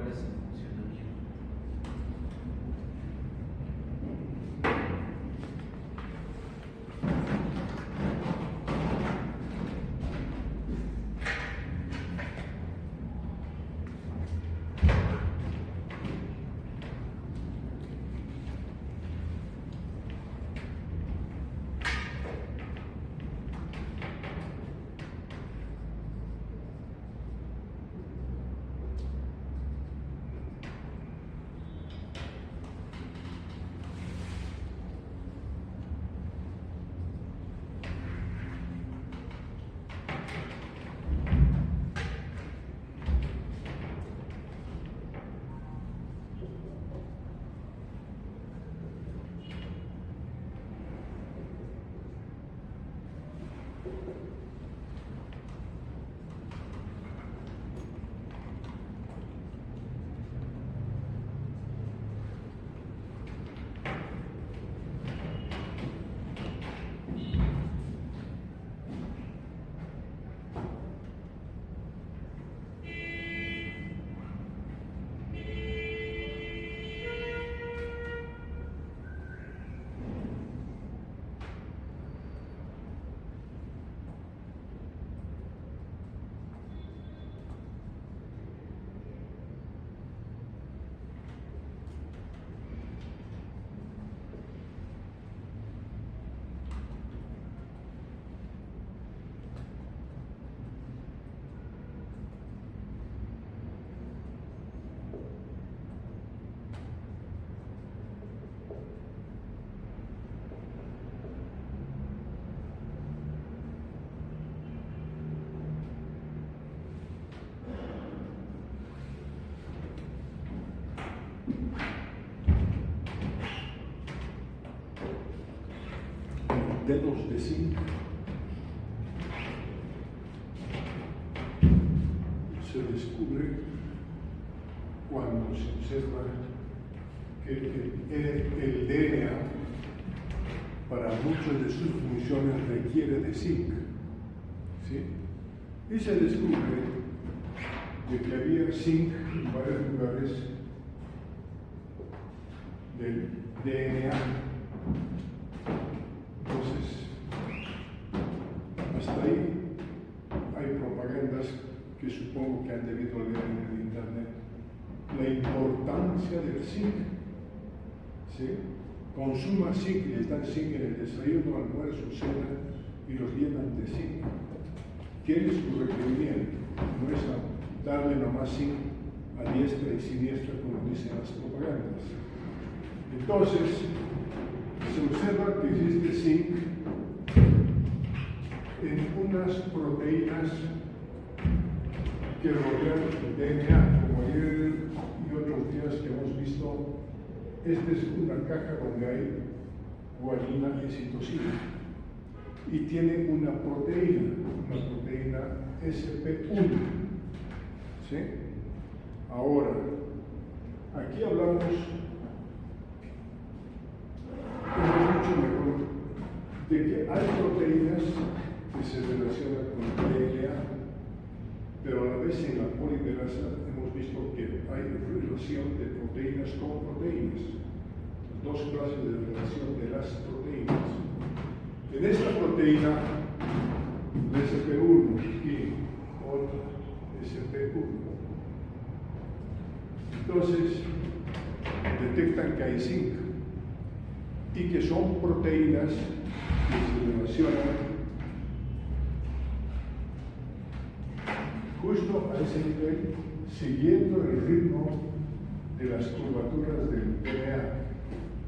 mejores en funcionamiento. Dedos de zinc se descubre cuando se observa que el DNA para muchas de sus funciones requiere de zinc, ¿sí? Y se descubre de que había zinc en varios lugares del DNA. Entonces, hasta ahí hay propagandas que supongo que han debido leer en el internet. La importancia del zinc, ¿sí? Consuma zinc, les dan zinc en el desayuno, almuerzo, cena y los llenan de zinc. ¿Qué es su requerimiento? No es darle nomás zinc a diestra y siniestra como dicen las propagandas. Entonces, se observa que existe zinc en unas proteínas que rodean el DNA, como ayer y otros días que hemos visto. Esta es una caja donde hay guanina y citosina y tiene una proteína SP1, ¿sí? Ahora, aquí hablamos mucho mejor de que hay proteínas que se relacionan con el DNA, pero a la vez en la polimerasa hemos visto que hay relación de proteínas con proteínas, dos clases de relación de las proteínas. En esta proteína, el SP1 y otra SP1, entonces detectan que hay zinc y que son proteínas que se relacionan justo a ese nivel, siguiendo el ritmo de las curvaturas del DNA.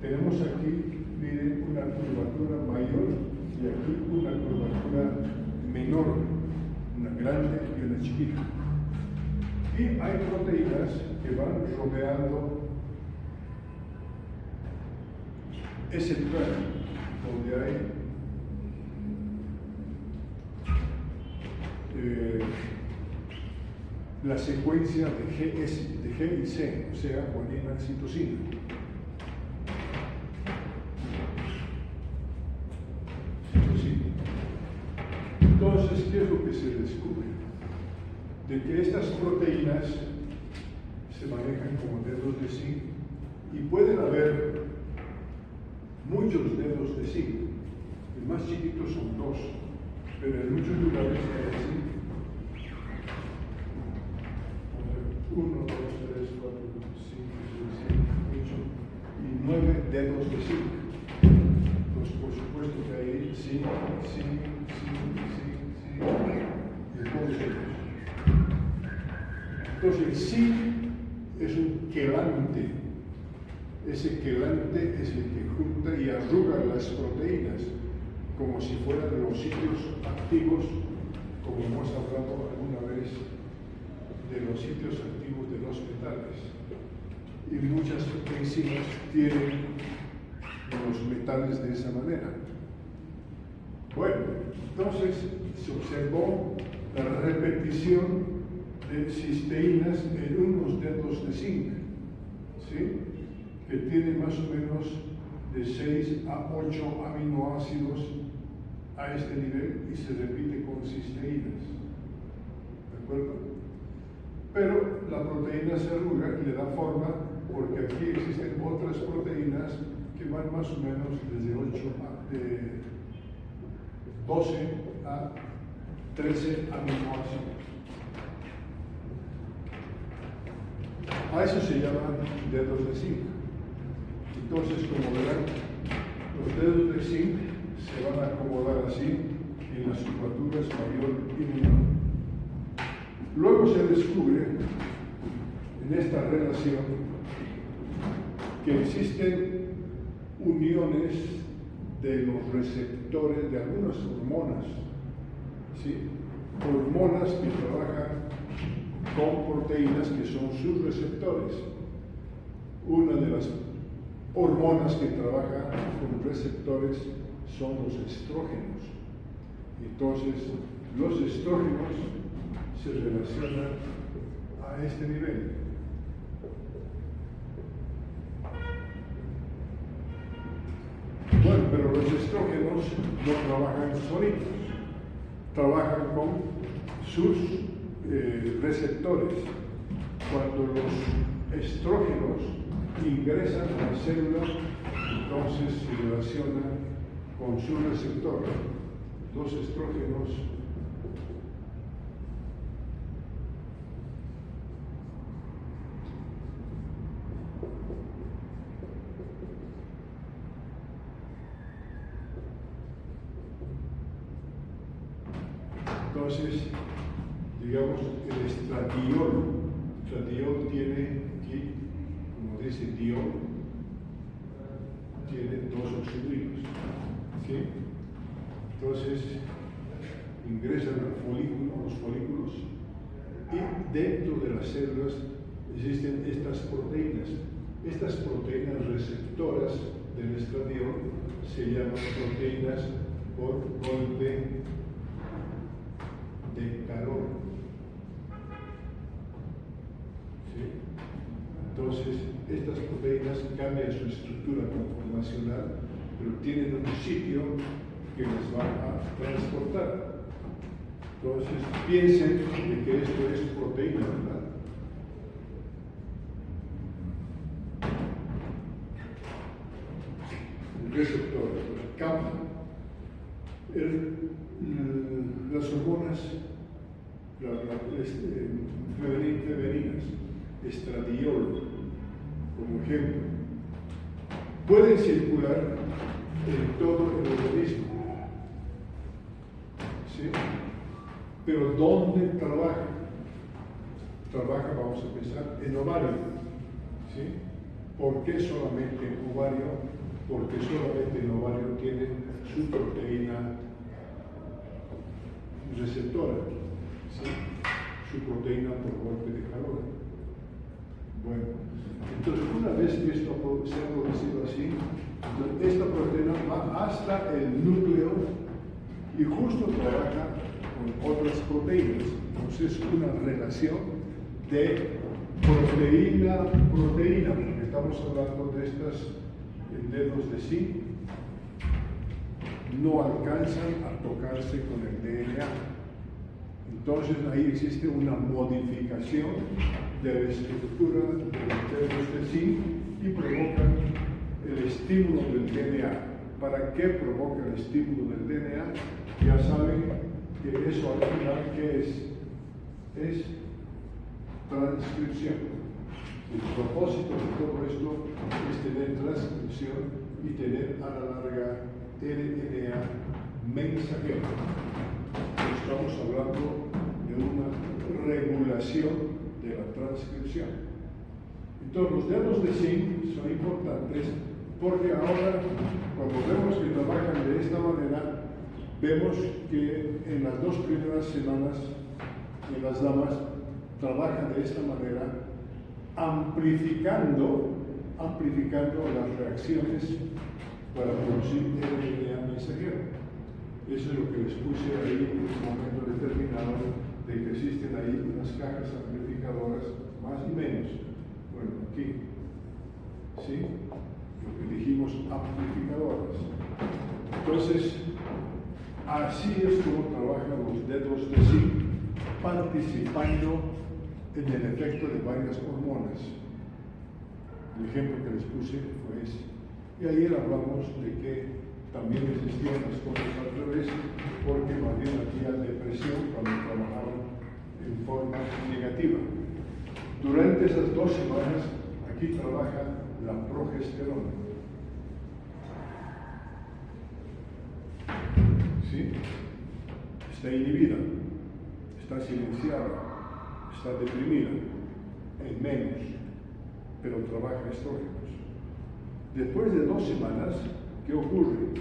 Tenemos aquí, miren, una curvatura mayor y aquí una curvatura menor, una grande y una chiquita. Y hay proteínas que van rodeando ese lugar donde hay la secuencia de G y C, o sea, guanina, citosina. Entonces, ¿qué es lo que se descubre? De que estas proteínas se manejan como dedos de zinc y pueden haber muchos dedos de zinc. El más chiquito son 2, pero en muchos lugares hay así. 1, 2, 3, 4, 5, 6, 7, 8 y 9 dedos de zinc. Pues por supuesto que hay zinc, y todos ellos. Entonces el zinc es un quelante. Ese quelante es el que junta y arruga las proteínas, como si fueran los sitios activos, como hemos hablado alguna vez de los sitios activos de los metales. Y muchas enzimas tienen los metales de esa manera. Bueno, entonces se observó la repetición de cisteínas en unos dedos de zinc, ¿sí? Que tienen más o menos de 6 a 8 aminoácidos a este nivel y se repite con cisteínas. ¿De acuerdo? Pero la proteína se arruga y le da forma porque aquí existen otras proteínas que van más o menos desde 12 a 13 aminoácidos. A eso se llaman dedos de zinc. Entonces, como verán, los dedos de zinc se van a acomodar así en las curvaturas mayor y menor. Luego se descubre en esta relación que existen uniones de los receptores de algunas hormonas, ¿sí? Hormonas que trabajan con proteínas que son sus receptores. Una de las hormonas que trabaja con receptores son los estrógenos. Entonces, los estrógenos se relacionan a este nivel. Bueno, pero los estrógenos no trabajan solitos, trabajan con sus receptores. Cuando los estrógenos ingresan a la célula, entonces se relacionan con su receptor. Los estrógenos entonces, digamos, el estradiol tiene aquí, como dice diol, tiene 2 oxidrilos, ¿sí? Entonces, ingresan al folículo, a los folículos, y dentro de las células existen estas proteínas. Estas proteínas receptoras del estradiol se llaman proteínas por golpe de calor. ¿Sí? Entonces, estas proteínas cambian su estructura conformacional, pero tienen un sitio que les va a transportar. Entonces, piensen de que esto es proteína, ¿verdad? El receptor, cambia. Las hormonas femeninas, estradiol, como ejemplo, pueden circular en todo el organismo, ¿sí? Pero ¿dónde trabaja? Trabaja, vamos a pensar, en ovario, ¿sí? ¿Por qué solamente en ovario? Porque solamente en ovario tiene su proteína receptora, ¿sí? Su proteína por golpe de calor. Bueno, entonces una vez que esto se ha producido así, entonces esta proteína va hasta el núcleo y justo trabaja con otras proteínas. Entonces es una relación de proteína-proteína, porque estamos hablando de estas dedos de zinc, no alcanzan a tocarse con el DNA. Entonces ahí existe una modificación de la estructura de los dedos de zinc y provocan el estímulo del DNA. ¿Para qué provoca el estímulo del DNA? Ya saben que eso al final, ¿qué es? Es transcripción. El propósito de todo esto es tener transcripción y tener a la larga RNA mensajero. Estamos hablando de una regulación de la transcripción. Entonces, los dedos de zinc son importantes porque ahora, cuando vemos que trabajan de esta manera, vemos que en las 2 primeras semanas en las damas trabajan de esta manera, amplificando las reacciones para producir RNA mensajero. Eso es lo que les puse ahí en un momento determinado, de que existen ahí unas cajas amplificadoras, más y menos. Bueno, aquí, ¿sí? Lo que dijimos, amplificadoras. Entonces, así es como trabajan los dedos de zinc, participando en el efecto de varias hormonas. El ejemplo que les puse fue ese. Y ayer hablamos de que también existían las cosas al revés, porque más bien había depresión cuando trabajaban en forma negativa. Durante esas 2 semanas, aquí trabaja la progesterona. ¿Sí? Está inhibida, está silenciada, está deprimida, en menos, pero trabaja estrógenos. Después de 2 semanas, ¿qué ocurre?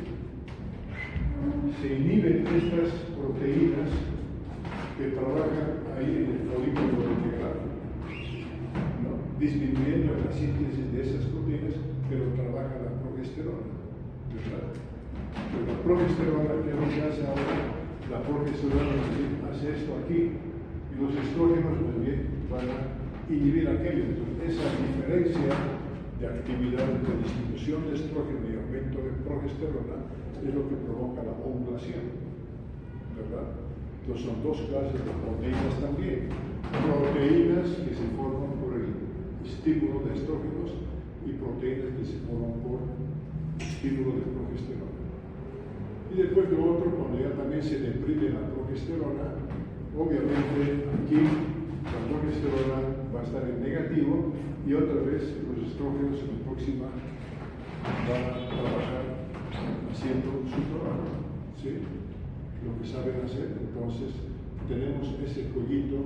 Se inhiben estas proteínas que trabajan ahí en el folículo reticular, ¿no? Disminuyendo la síntesis de esas proteínas, pero trabaja la progesterona, ¿verdad? Pero la progesterona, ¿qué es lo que hace ahora? La progesterona hace esto aquí, y los estrógenos más bien van a inhibir aquello. Entonces, esa diferencia de actividad de distribución de estrógeno y aumento de progesterona es lo que provoca la ovulación, ¿verdad? Entonces son 2 clases de proteínas también. Proteínas que se forman por el estímulo de estrógenos y proteínas que se forman por estímulo de progesterona. Y después de otro, cuando ya también se deprime la progesterona, obviamente aquí la progesterona va a estar en negativo y otra vez los estrógenos en la próxima van a trabajar haciendo su trabajo, ¿sí? Lo que saben hacer. Entonces tenemos ese jueguito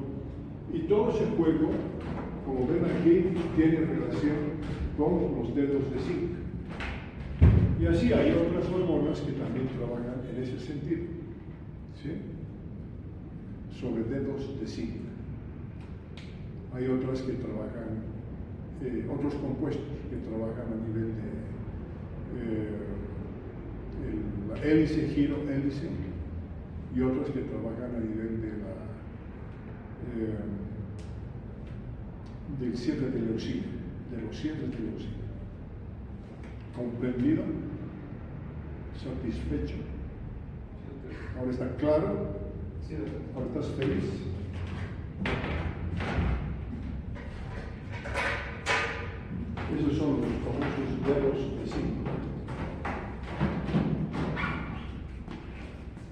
y todo ese juego, como ven aquí, tiene relación con los dedos de zinc. Y así hay otras hormonas que también trabajan en ese sentido, ¿sí? Sobre dedos de zinc. Hay otras que trabajan, otros compuestos que trabajan a nivel de la hélice, giro hélice, y otras que trabajan a nivel de del cierre de leucina, de los cierres de leucina. ¿Comprendido? ¿Satisfecho? ¿Ahora está claro? Sí, doctor. ¿Ahora estás feliz? Esos son los famosos dedos de zinc.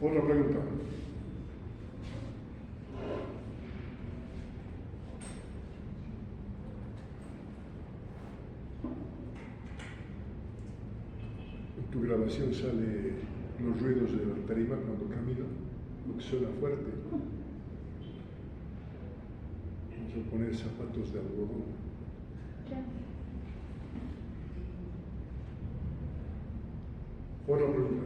Otra pregunta. En tu grabación sale los ruidos de la tarima cuando camina, lo que suena fuerte. Vamos a poner zapatos de algodón. Otra pregunta.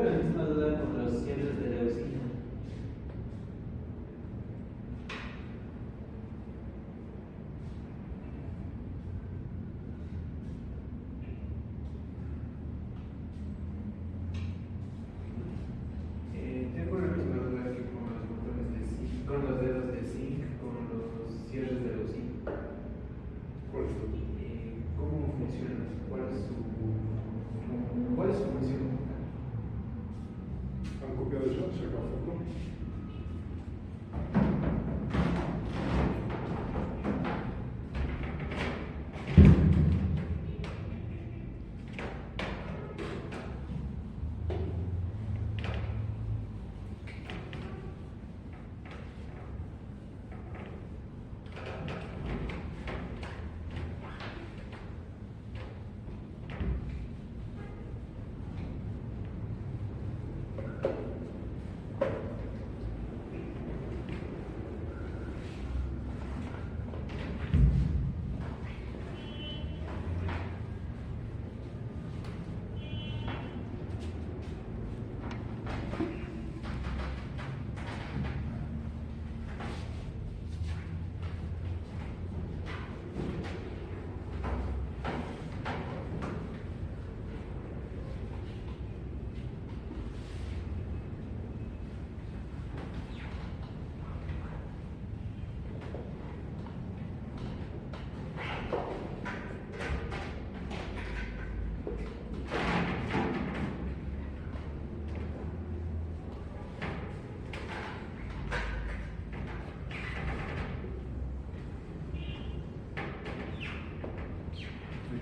la misma duda con los cierres de leucina. Tengo la misma duda que con los botones de zinc, con los dedos de zinc, con los cierres de leucina. ¿Cuál es tu? ¿Cómo funciona? ¿Cuál es su función? ¿Han copiado eso? ¿Sacado foto?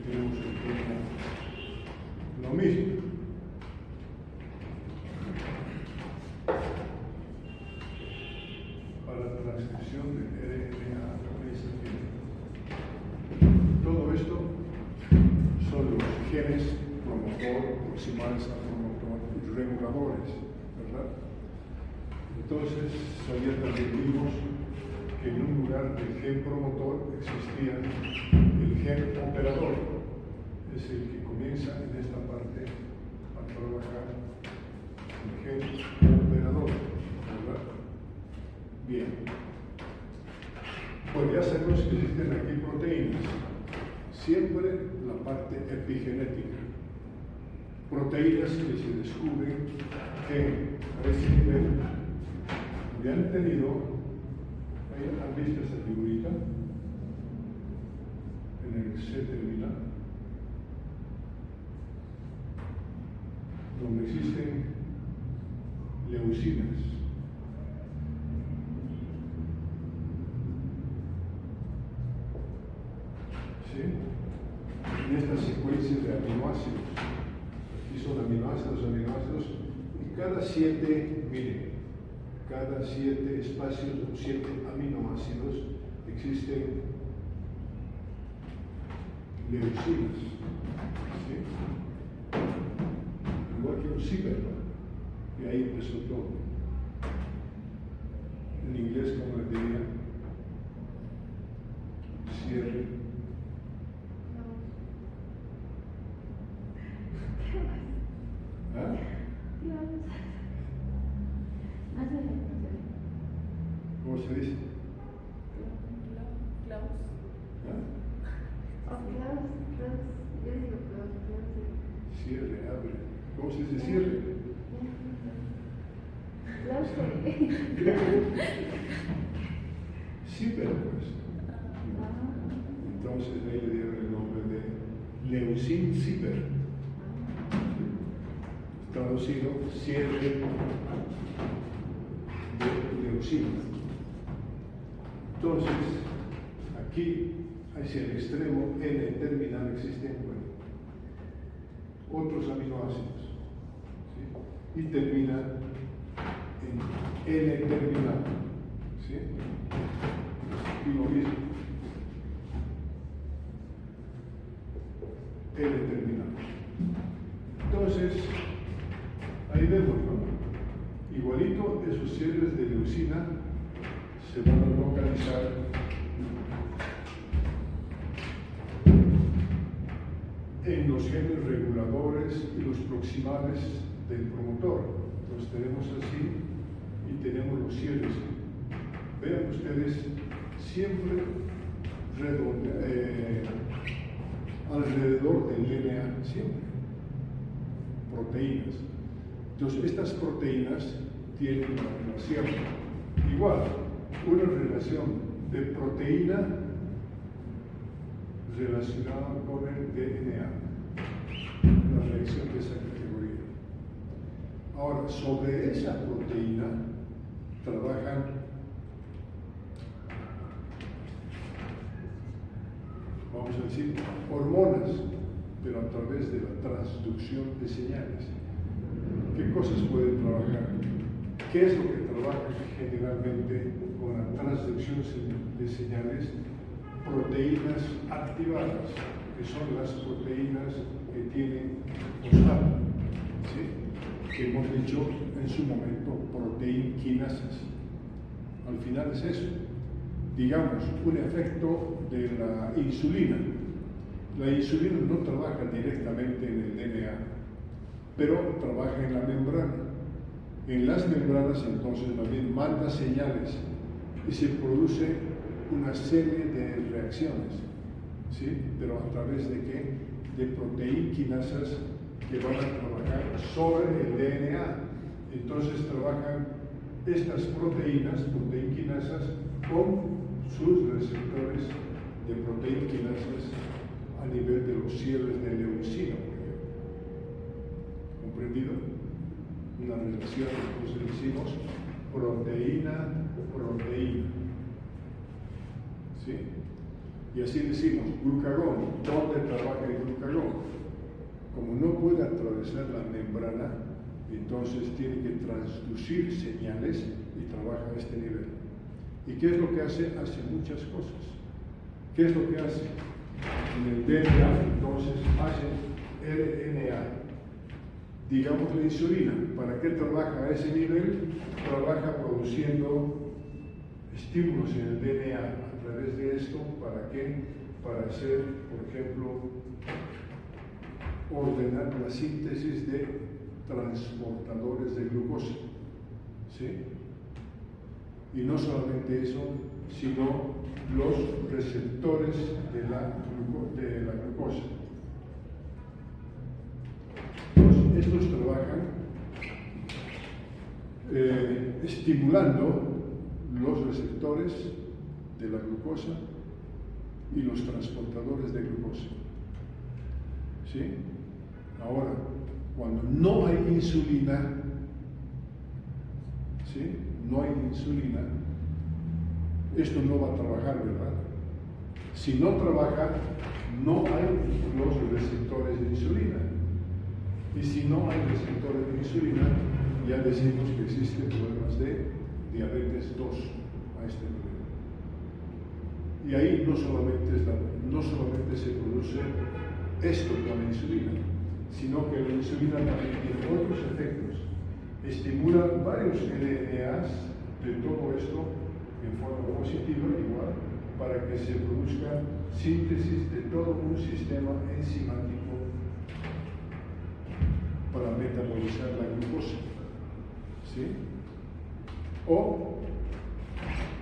Tenemos lo mismo. Para la transcripción de RNA a través de todo esto son los genes promotor, proximales a promotor y reguladores, ¿verdad? Entonces, ayer también vimos que en un lugar del gen promotor existía el gen operador, es el que comienza en esta parte a trabajar, el gen operador, ¿verdad? Bien. Pues ya sabemos que existen aquí proteínas, siempre la parte epigenética, proteínas que se descubren que a ese nivel ya han tenido. ¿Han visto esa figurita? En el C terminal, donde existen leucinas. ¿Sí? En esta secuencia de aminoácidos, aquí son aminoácidos, y cada 7, miren, cada 7 espacios o 7 aminoácidos existen leucinas, ¿sí? Igual que un ciber, y ahí empezó todo. En inglés, como le diría, cierre. ¿Ah? ¿Cómo se dice? Klaus. ¿Ah? Klaus. Yo digo Klaus. Cierre, abre. ¿Cómo se dice cierre? Klaus. Sí, pero pues. Entonces ahí le dieron el nombre de leucin ciber. Traducido, cierre de leucinas. Entonces, aquí, hacia el extremo N terminal, existen otros aminoácidos, ¿sí? Y termina en N terminal, ¿sí? Y lo mismo, N terminal. Entonces, ahí vemos, ¿no? Igualito, esos cierres de leucina se van a localizar en los genes reguladores y los proximales del promotor. Entonces tenemos así y tenemos los cierres. Vean ustedes, siempre alrededor del DNA, siempre. Proteínas. Entonces estas proteínas tienen una relación. Igual, una relación de proteína relacionada con el DNA. La reacción de esa categoría. Ahora, sobre esa proteína trabajan vamos a decir hormonas, pero a través de la transducción de señales. ¿Qué cosas pueden trabajar? ¿Qué es lo que trabaja generalmente con la transducción de señales? Proteínas activadas, que son las proteínas que tienen fosfato, ¿sí? Que hemos dicho en su momento proteinquinasas. Al final es eso. Digamos, un efecto de la insulina. La insulina no trabaja directamente en el DNA, pero trabaja en la membrana. En las membranas entonces también manda señales y se produce una serie de reacciones, ¿sí? Pero a través de qué? De proteinquinasas que van a trabajar sobre el DNA. Entonces trabajan estas proteinquinasas, con sus receptores de proteinquinasas a nivel de los cierres de leucina, por ejemplo. ¿Comprendido? Una relación, entonces decimos proteína. ¿Sí? Y así decimos glucagón. ¿Dónde trabaja el glucagón? Como no puede atravesar la membrana, entonces tiene que transducir señales y trabaja a este nivel. ¿Y qué es lo que hace? Hace muchas cosas. ¿Qué es lo que hace? En el DNA, entonces, hace RNA. Digamos la insulina. ¿Para qué trabaja a ese nivel? Trabaja produciendo estímulos en el DNA. A través de esto, ¿para qué? Para hacer, por ejemplo, ordenar la síntesis de transportadores de glucosa. ¿Sí? Y no solamente eso, sino los receptores de la glucosa. Entonces, estos trabajan estimulando los receptores de la glucosa y los transportadores de glucosa. ¿Sí? Ahora, cuando no hay insulina, ¿sí? No hay insulina, esto no va a trabajar, ¿verdad? Si no trabaja, no hay los receptores de insulina. Y si no hay receptores de insulina, ya decimos que existen problemas de diabetes 2 a este nivel. Y ahí no solamente se produce esto con la insulina, sino que la insulina también tiene otros efectos. Estimula varios RNAs de todo esto en forma positiva, igual, para que se produzca síntesis de todo un sistema enzimático para metabolizar la glucosa. ¿Sí? O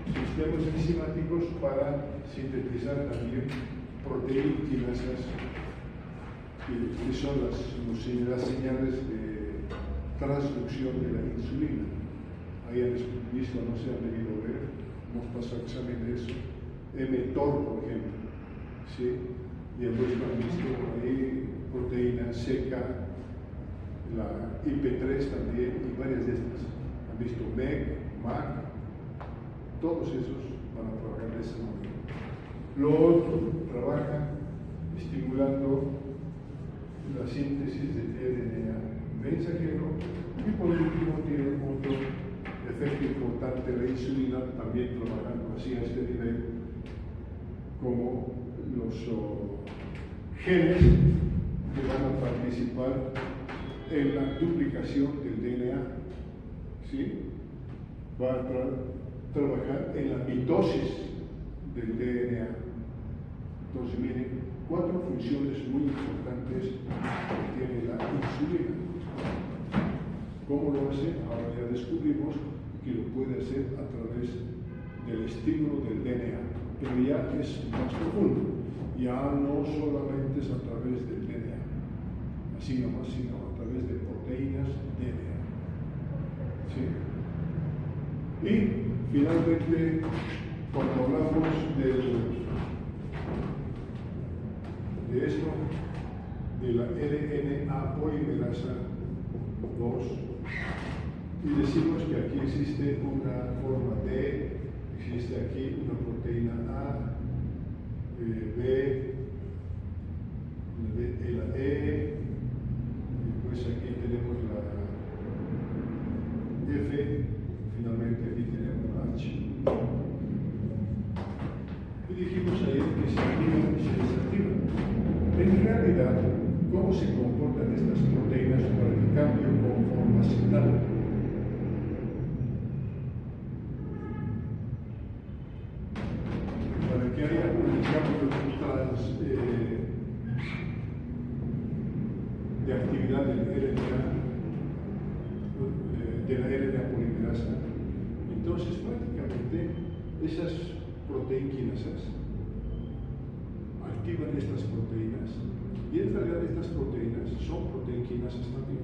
sistemas enzimáticos para sintetizar también proteinquinasas, que son las señales de transducción de la insulina. Ahí han visto, no se han debido ver, hemos pasado examen de eso. mTOR, por ejemplo, ¿sí? Y han visto ahí proteína seca, la IP3 también, y varias de estas. Han visto MEC, MAC, todos esos van a trabajar de esa manera. Lo otro, trabaja estimulando la síntesis de RNA mensajero, y por último tiene otro efecto importante, la insulina, también trabajando así a este nivel, como los genes que van a participar en la duplicación del DNA, ¿sí? Va a trabajar en la mitosis del DNA. Entonces, miren, 4 funciones muy importantes que tiene la insulina. ¿Cómo lo hace? Ahora ya descubrimos que lo puede hacer a través del estímulo del DNA, pero ya es más profundo, ya no solamente es a través del DNA, así nomás, sino a través de proteínas DNA. ¿Sí? Y finalmente, cuando hablamos de esto, de la RNA polimerasa 2, y decimos que aquí existe una forma D, existe aquí una proteína A, B, la E, y pues aquí tenemos la F, finalmente aquí tenemos la H. Y dijimos ayer que se activan y se desactivan. En realidad, ¿cómo se comportan estas proteínas para el cambio conformacional? Para que haya un cambio de actividad del RNA, de la RNA polimerasa, entonces prácticamente esas proteínquinasas activan estas proteínas y en realidad estas proteínas son proteínquinasas también.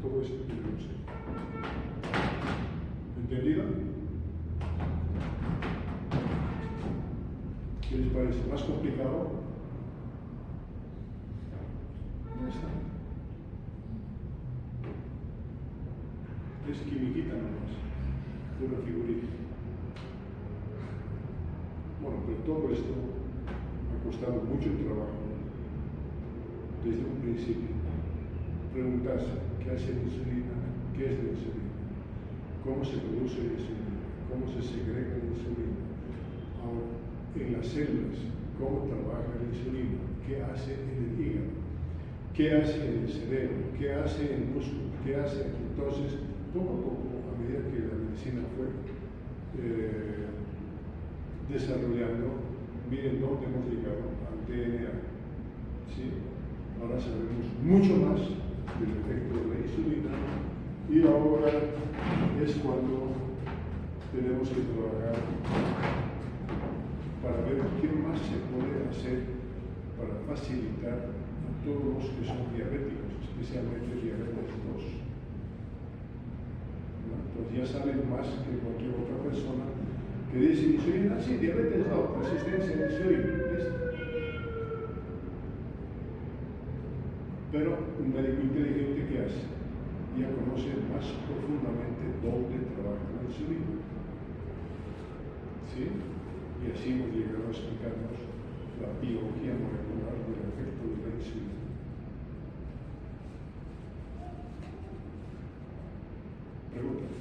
Todo esto que yo sé. ¿Entendido? ¿Qué les parece? ¿Más complicado? No está. Es quimiquita nomás, pura figurita. Bueno, pero todo esto ha costado mucho trabajo desde un principio. Preguntarse qué hace la insulina, qué es la insulina, cómo se produce la insulina, cómo se segrega la insulina. Ahora, en las células, cómo trabaja la insulina, qué hace en el hígado, qué hace en el cerebro, qué hace en el músculo, qué hace aquí. Entonces, poco a poco, a medida que la medicina fue desarrollando, miren dónde hemos llegado al DNA. ¿Sí? Ahora sabemos mucho más del efecto de la insulina y ahora es cuando tenemos que trabajar para ver qué más se puede hacer para facilitar a todos los que son diabéticos, especialmente diabetes 2. Entonces ya saben más que cualquier otra persona que dice insulina, sí, diabetes 2, resistencia a la insulina, ¿listo? Pero un médico inteligente, ¿qué hace? Ya conoce más profundamente dónde trabaja la insulina. ¿Sí? Y así hemos llegado a explicarnos la biología molecular del efecto de la insulina. ¿Preguntas?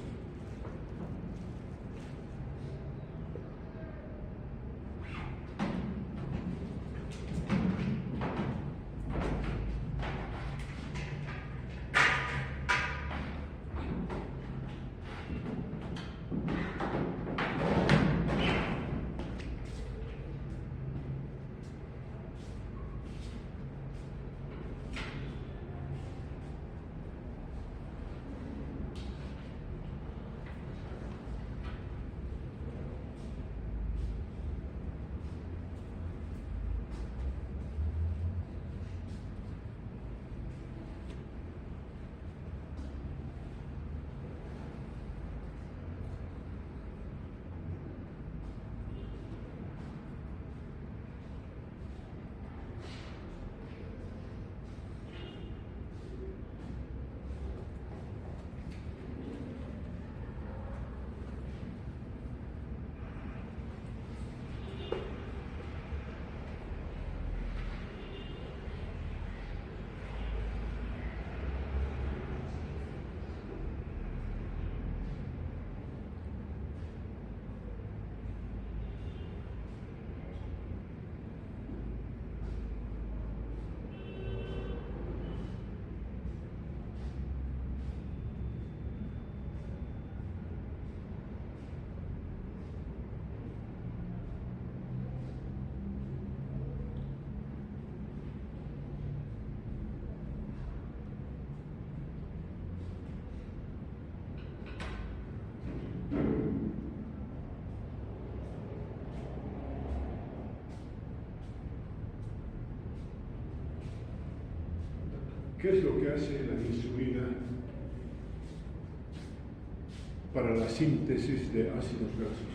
¿Qué es lo que hace la insulina para la síntesis de ácidos grasos?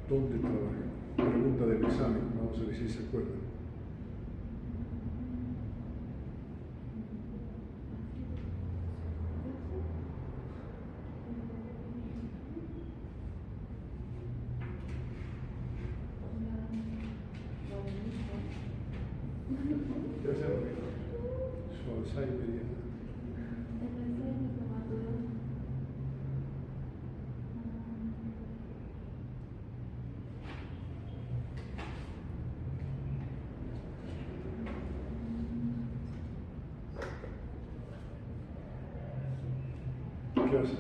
¿Dónde trabaja? Pregunta del examen, vamos a ver si se acuerdan. Ya se lo digo. Su Alzheimer ya. ¿Qué hace?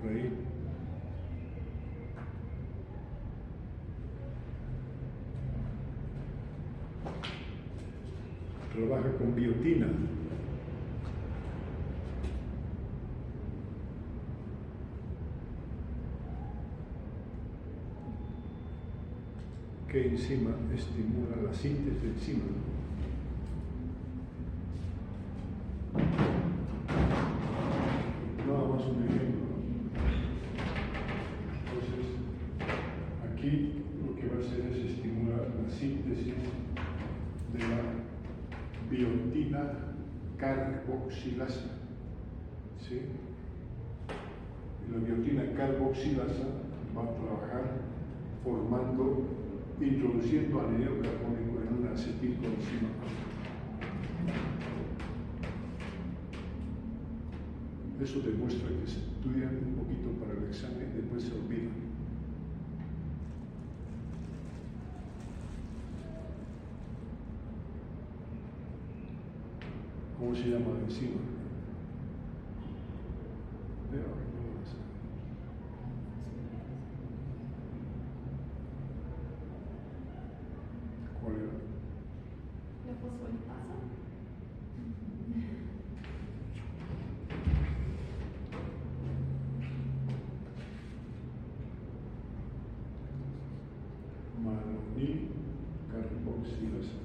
Por ahí. Trabaja con biotina. ¿Qué enzima estimula la síntesis de enzima? Nada más un ejemplo. Entonces, aquí lo que va a hacer es estimular la síntesis de la biotina carboxilasa. ¿Sí? Y la biotina carboxilasa va a trabajar introduciendo anhídrido carbónico en una acetilcoenzima. Eso demuestra que se estudian un poquito para el examen y después se olvidan. ¿Cómo se llama la enzima? Pero no lo sé. ¿Cuál era? La fosfolipasa. Manonil carboxilasa.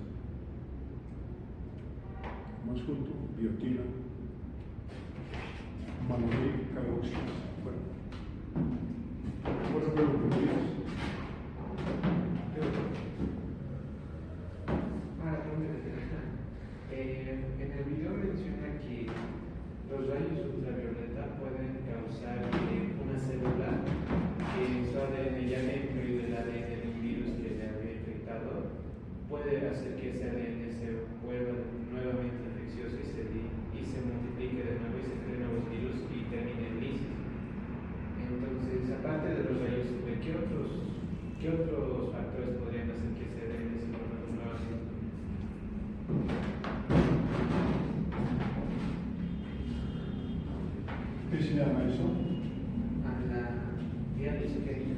Más junto, biotina, manonil carboxilasa. Bueno, preguntas. En el video menciona que los rayos ultravioleta pueden causar una célula que su ADN ya dentro y del ADN de un virus que le había infectado puede hacer que ese ADN se vuelva nuevamente infeccioso y se multiplique de nuevo y se creen nuevos virus y termine en lisis. Entonces, aparte de los rayos UV, ¿qué otros factores podrían hacer que se den ese nuevamente? ¿Qué se llama eso? A la diálisis querida.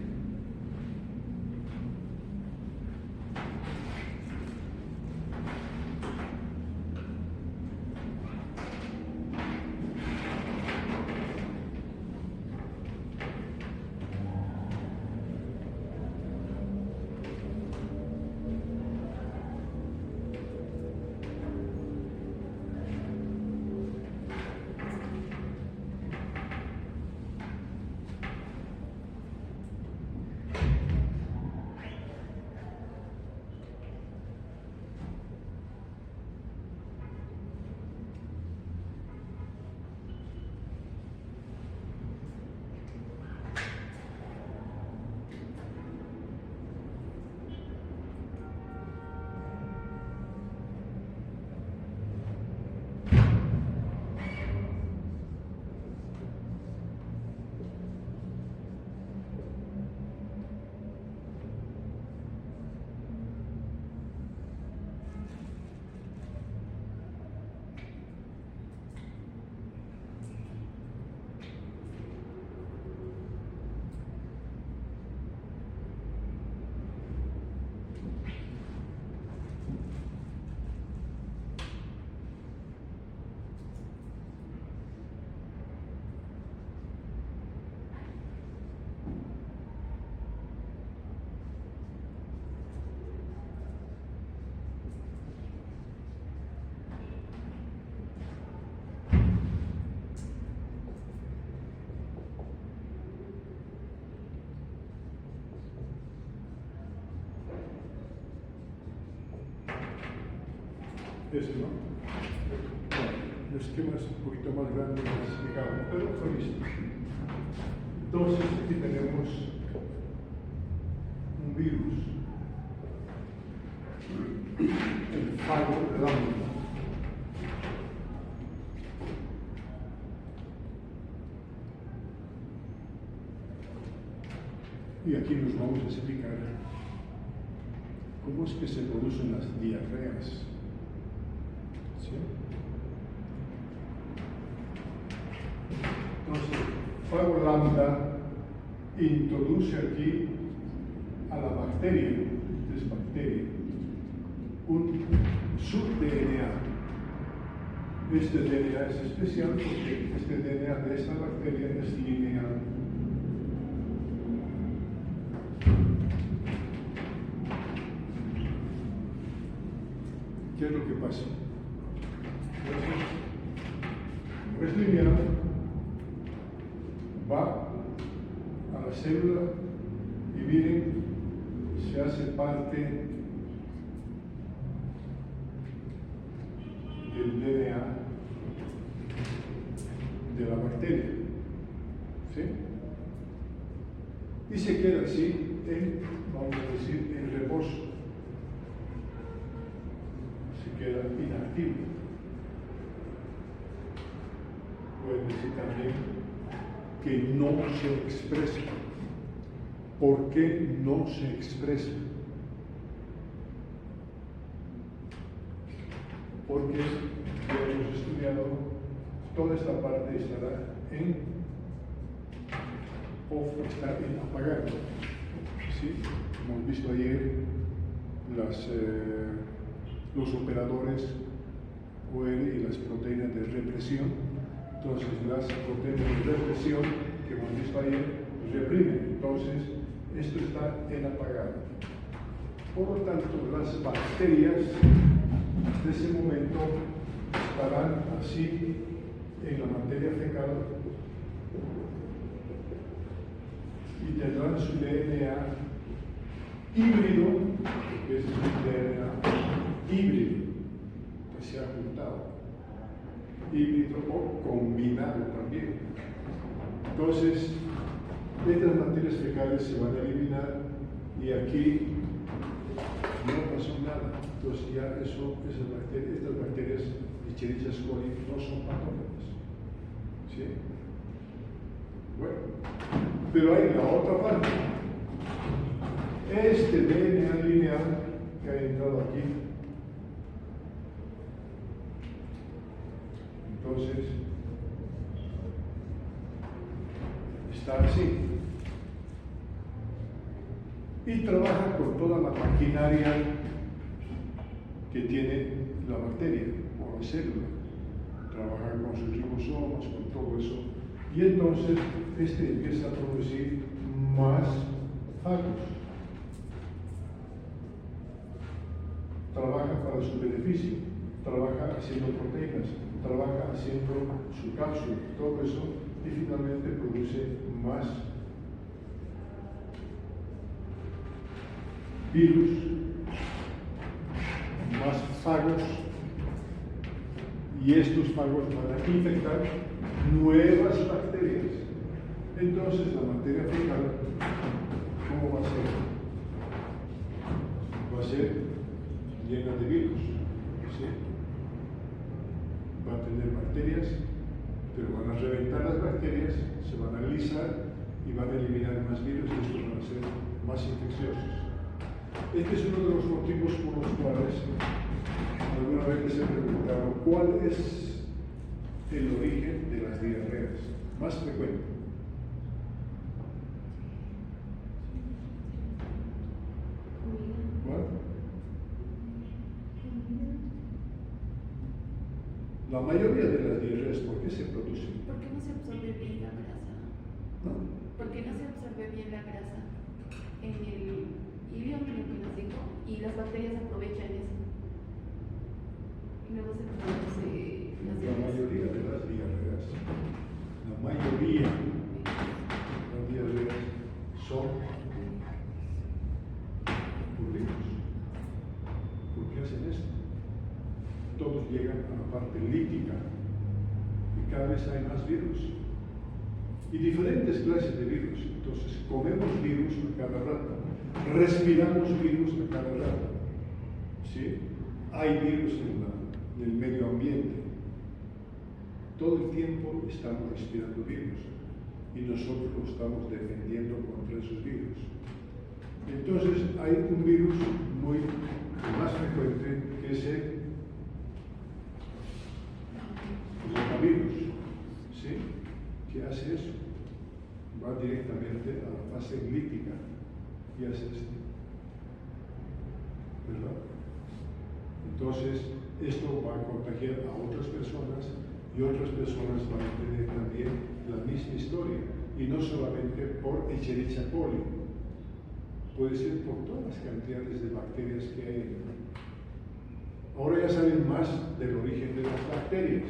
Eso, ¿no? Bueno, el esquema es un poquito más grande, más explicado, pero fue listo. Entonces, aquí tenemos un virus, el fago lambda. Y aquí nos vamos a explicar cómo es que se producen las diarreas. ¿Sí? Entonces, fago lambda introduce aquí a la bacteria, es bacteria, un subDNA. Este DNA es especial porque este DNA de esta bacteria es lineal. ¿Qué es lo que pasa? Entonces, como es lineal, va a la célula y miren, se hace parte del DNA de la bacteria. ¿Sí? Y se queda así en, vamos a decir, en reposo. Queda inactivo. Puede decir también que no se expresa. ¿Por qué no se expresa? Porque ya hemos estudiado, toda esta parte estará en off, está en apagado. ¿Sí? Hemos visto ayer los operadores OR y las proteínas de represión. Entonces, las proteínas de represión que hemos visto ayer reprimen. Entonces, esto está en apagado. Por lo tanto, las bacterias de ese momento estarán así en la materia fecal y tendrán su DNA híbrido, que es el DNA híbrido, que se ha juntado, híbrido o combinado también. Entonces, estas materias fecales se van a eliminar y aquí no pasó nada. Entonces ya estas bacterias, Escherichia coli, no son patógenas. ¿Sí? Bueno, pero hay la otra parte. Este DNA lineal que ha entrado aquí, entonces está así y trabaja con toda la maquinaria que tiene la bacteria o la célula. Trabaja con sus ribosomas, con todo eso, y entonces este empieza a producir más fagos. Trabaja para su beneficio, trabaja haciendo proteínas, trabaja haciendo su cápsula, todo eso, y finalmente produce más virus, más fagos, y estos fagos van a infectar nuevas bacterias. Entonces la materia fecal, ¿cómo va a ser? Va a ser llena de virus. ¿Sí? Va a tener bacterias, pero van a reventar las bacterias, se van a alisar y van a eliminar más virus y estos van a ser más infecciosos. Este es uno de los motivos por los cuales alguna vez les he preguntado cuál es el origen de las diarreas más frecuente. ¿Cuál? La mayoría de las diarreas, ¿por qué se producen? ¿Por qué no se absorbe bien la grasa? ¿No? ¿Por qué no se absorbe bien la grasa en el idioma que nos dijo? Y las bacterias aprovechan eso. Y luego se produce las La diarreas. mayoría de las diarreas, la mayoría de las diarreas son por virus. ¿Por qué hacen esto? lítica. Y cada vez hay más virus. Y diferentes clases de virus. Entonces, comemos virus a cada rato. Respiramos virus a cada rato. ¿Sí? Hay virus en el medio ambiente. Todo el tiempo estamos respirando virus. Y nosotros lo estamos defendiendo contra esos virus. Entonces, hay un virus muy más frecuente que es el coronavirus. ¿Sí? ¿Qué hace eso? Va directamente a la fase glítica y hace esto. ¿Verdad? Entonces, esto va a contagiar a otras personas y otras personas van a tener también la misma historia. Y no solamente por Escherichia coli, puede ser por todas las cantidades de bacterias que hay. Ahora ya saben más del origen de las bacterias.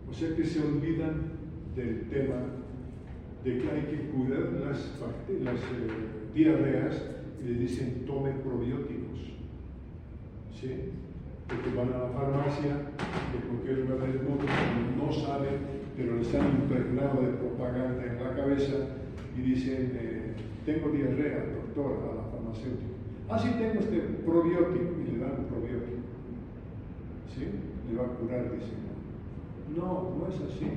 O sea que se olvidan del tema de que hay que cuidar las diarreas y le dicen tome probióticos. ¿Sí? Porque van a la farmacia de cualquier lugar del mundo, no saben, pero les han impregnado de propaganda en la cabeza y dicen, tengo diarrea, doctor, a la farmacéutica. Ah, sí, tengo este probiótico, y le dan un probiótico. ¿Sí? Le va a curar, dicen. No, no es así.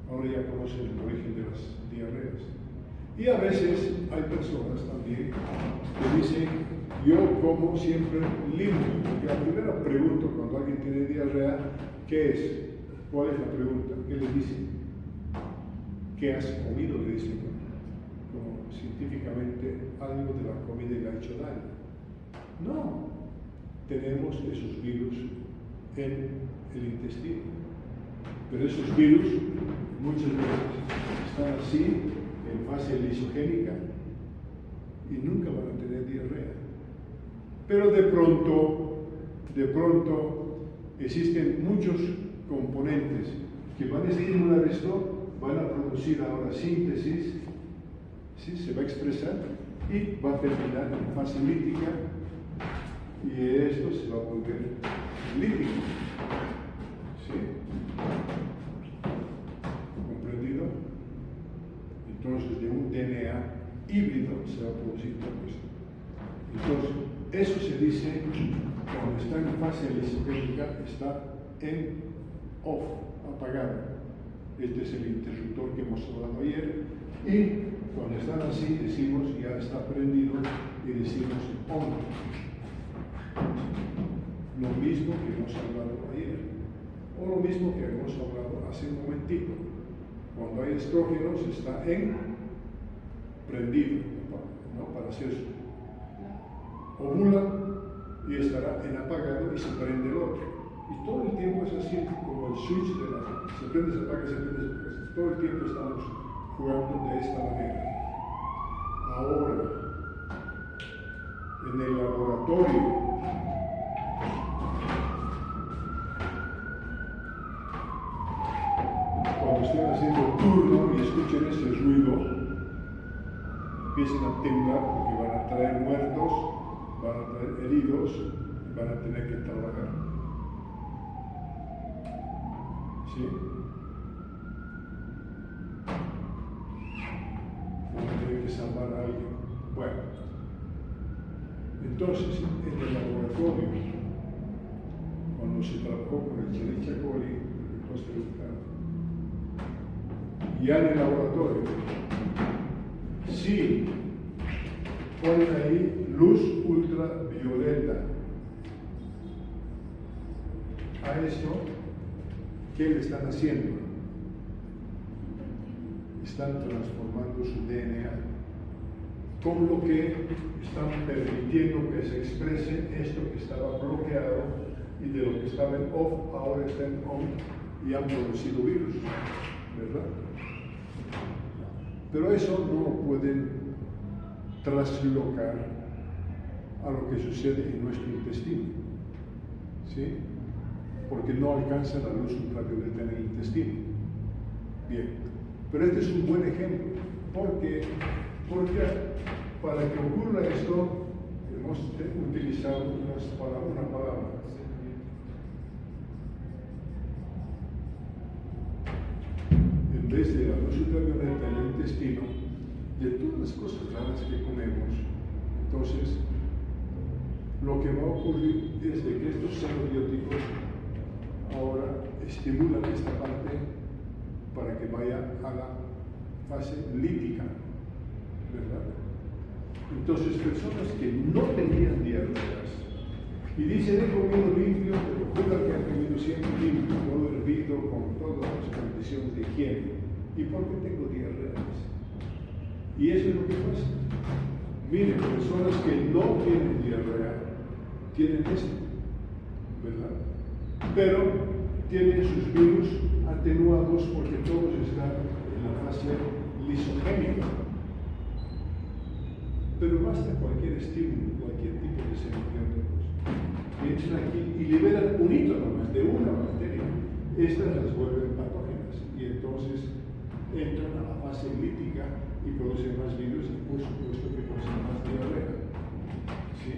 Ahora ya conocen el origen de las diarreas. Y a veces hay personas también que dicen, yo como siempre limpio. Porque la primera pregunta cuando alguien tiene diarrea, ¿qué es? ¿Cuál es la pregunta? ¿Qué le dicen? ¿Qué has comido? Le dicen, como científicamente algo de la comida le ha hecho daño. No, tenemos esos virus en el intestino. Pero esos virus muchas veces están así, en fase lisogénica, y nunca van a tener diarrea. Pero de pronto existen muchos componentes que van a estimular esto, van a producir ahora síntesis, ¿sí? Se va a expresar y va a terminar en fase lítica, y esto se va a volver lítico. ¿Sí? ¿Comprendido? Entonces, de un DNA híbrido se va a producir todo esto. Entonces, eso se dice cuando está en fase lisogénica, está en off, apagado. Este es el interruptor que hemos hablado ayer. Y cuando están así, decimos ya está prendido y decimos on. Lo mismo que hemos hablado ayer, o lo mismo que hemos hablado hace un momentito. Cuando hay estrógenos está en prendido, ¿no? Para hacer eso. Ovula y estará en apagado y se prende el otro. Y todo el tiempo es así, como el switch de la... Se prende, se apaga, se prende, se apaga. Todo el tiempo estamos jugando de esta manera. Ahora, en el laboratorio, cuando estén haciendo turno y escuchen ese ruido, empiecen a temblar porque van a traer muertos, van a traer heridos y van a tener que trabajar. ¿Sí? Van a tener que salvar a alguien. Bueno, entonces en el laboratorio, cuando se trabajó con el Escherichia coli, ya en el laboratorio, sí ponen ahí luz ultravioleta. A esto, ¿qué le están haciendo? Están transformando su DNA, con lo que están permitiendo que se exprese esto que estaba bloqueado y de lo que estaba en off, ahora está en on y han producido virus, ¿verdad? Pero eso no lo pueden traslocar a lo que sucede en nuestro intestino, ¿sí? Porque no alcanza la luz ultravioleta en el intestino. Bien, pero este es un buen ejemplo, porque para que ocurra esto hemos utilizado una palabra. vez de la luz ultravioleta en el intestino, de todas las cosas raras que comemos. Entonces, lo que va a ocurrir es de que estos xenobióticos ahora estimulan esta parte para que vaya a la fase lítica, ¿verdad? Entonces, personas que no tenían diarreas y dicen, he comido limpio, pero jura que han comido siempre limpio, todo hervido, con todas las condiciones de higiene. ¿Y por qué tengo diarreas? Y eso es lo que pasa. Miren, personas que no tienen diarrea, tienen esto, ¿verdad? Pero tienen sus virus atenuados porque todos están en la fase lisogénica. Pero basta cualquier estímulo, cualquier tipo de xenobióticos. Entran aquí y liberan un hito nomás de una bacteria. Estas las vuelven patógenas y entonces entran a la fase lítica y producen más virus y por supuesto que producen más diarrea. ¿Sí?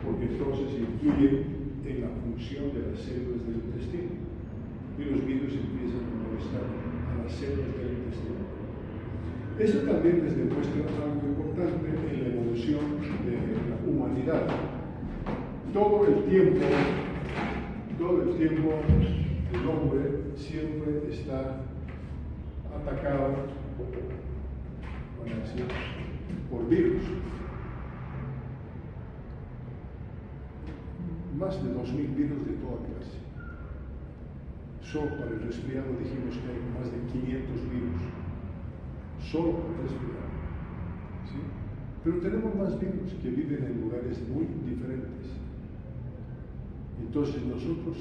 Porque entonces influyen en la función de las células del intestino y los virus empiezan a molestar a las células del intestino. Eso también les demuestra algo importante en la evolución de la humanidad. Todo el tiempo el hombre siempre está atacado, bueno, así, por virus. Más de 2000 virus de toda clase. Solo para el resfriado dijimos que hay más de 500 virus. Solo para el resfriado. ¿Sí? Pero tenemos más virus que viven en lugares muy diferentes. Entonces nosotros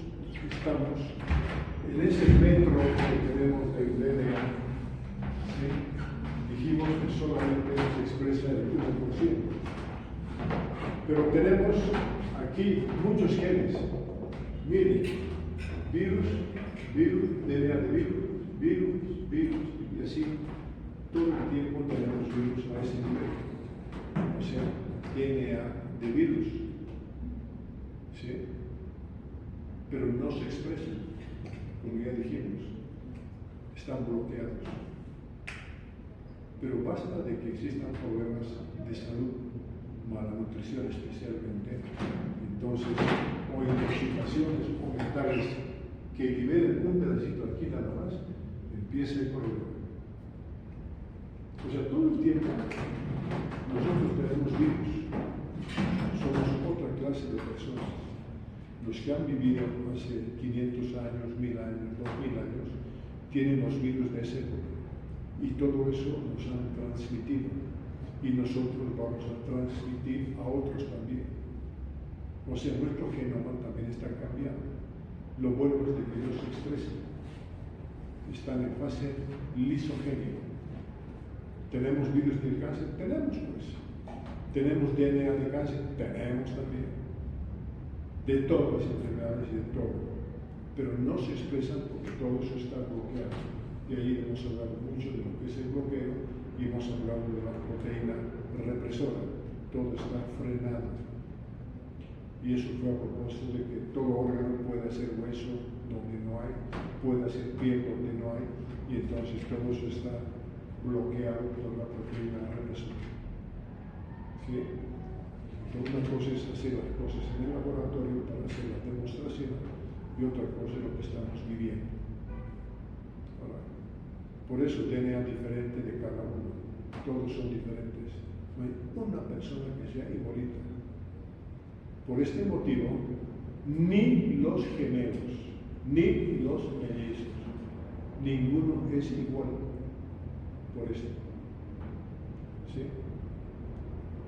estamos en ese metro que tenemos del DNA. ¿Sí? Dijimos que solamente se expresa el 1%. Pero tenemos aquí muchos genes. Miren, virus, DNA de virus, y así todo el tiempo tenemos virus a ese nivel. O sea, DNA de virus. ¿Sí? Pero no se expresan, como ya dijimos, están bloqueados. Pero basta de que existan problemas de salud, mala nutrición especialmente, entonces, o intoxicaciones o metales que liberen un pedacito aquí nada más, empieza el problema. O sea, todo el tiempo nosotros tenemos virus, somos otra clase de personas. Los que han vivido hace 500 años, 1000 años, 2000 años, tienen los virus de esa época. Y todo eso nos han transmitido. Y nosotros vamos a transmitir a otros también. O sea, nuestro genoma también está cambiando. Lo bueno es de que no se expresen. Están en fase lisogénica. ¿Tenemos virus del cáncer? Tenemos pues. ¿Tenemos DNA de cáncer? Tenemos también. De todas las enfermedades y de todo, pero no se expresan porque todo eso está bloqueado. Y ahí hemos hablado mucho de lo que es el bloqueo y hemos hablado de la proteína represora. Todo está frenado. Y eso fue a propósito de que todo órgano pueda ser hueso donde no hay, pueda ser piel donde no hay, y entonces todo eso está bloqueado por la proteína represora. ¿Sí? Una cosa es hacer las cosas en el laboratorio para hacer la demostración y otra cosa es lo que estamos viviendo. Ahora, por eso DNA diferente de cada uno. Todos son diferentes. No hay una persona que sea igualita. Por este motivo, ni los gemelos, ni los mellizos, ninguno es igual. Por esto. ¿Sí?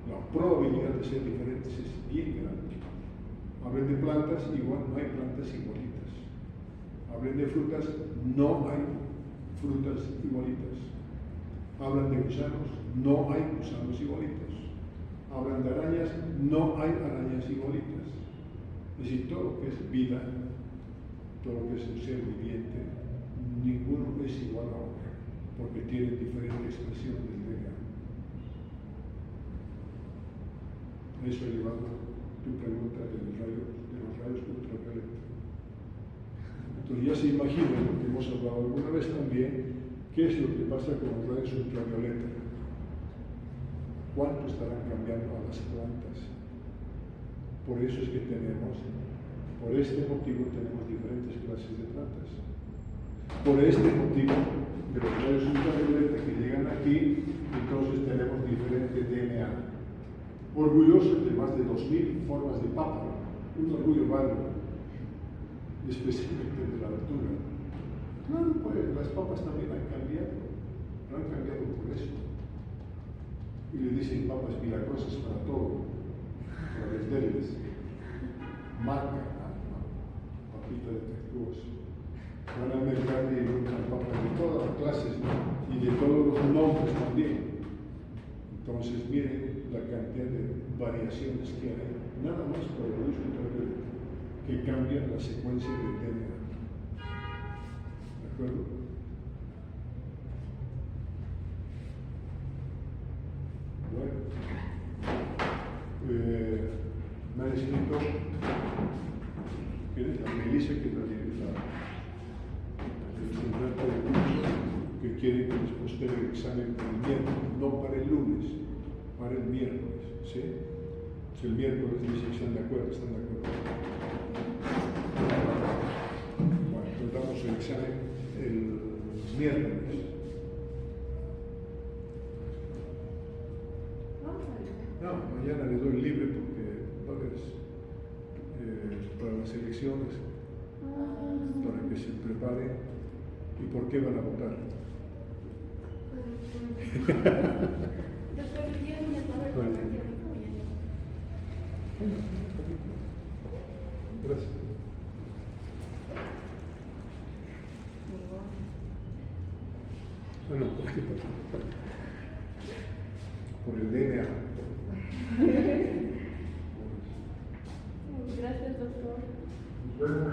La probabilidad de ser diferentes es bien grande. Hablen de plantas, igual no hay plantas igualitas. Hablen de frutas, no hay frutas igualitas. Hablan de gusanos, no hay gusanos igualitos. Hablan de arañas, no hay arañas igualitas. Es decir, todo lo que es vida, todo lo que es un ser viviente, ninguno es igual a otro, porque tiene diferente expresión del DNA. Eso ha llevado tu pregunta de los rayos ultravioleta. Entonces ya se imagina, lo que hemos hablado alguna vez también, ¿Qué es lo que pasa con los rayos ultravioleta? ¿Cuánto estarán cambiando a las plantas? Por eso es que por este motivo tenemos diferentes clases de plantas. Por este motivo, de los rayos ultravioleta que llegan aquí, entonces tenemos diferente DNA. Orgullosos de más de 2000 formas de papa, un orgullo bárbaro, especialmente de la altura. Claro, pues las papas también han cambiado, no han cambiado por eso. Y le dicen papas milagrosas para todo, para venderles. Marca, papita defectuosa. Van al mercado y encuentran papas de todas las clases, ¿no? Y de todos los nombres también. Entonces miren la cantidad de variaciones que hay, nada más por la luz ultravioleta, que cambian la secuencia del DNA. ¿De acuerdo? Bueno, me han escrito, ¿quién es? La Melissa, que es la representante del curso, que quiere que les postergue el examen para el miércoles, no para el lunes, para el miércoles, ¿sí? Si el miércoles dicen que están de acuerdo, están de acuerdo. Bueno, entonces damos el examen el miércoles. No, mañana le doy libre porque va a haber para las elecciones, para que se preparen. ¿Y por qué van a votar? Gracias. No, por el DNA. Gracias, doctor. Bueno.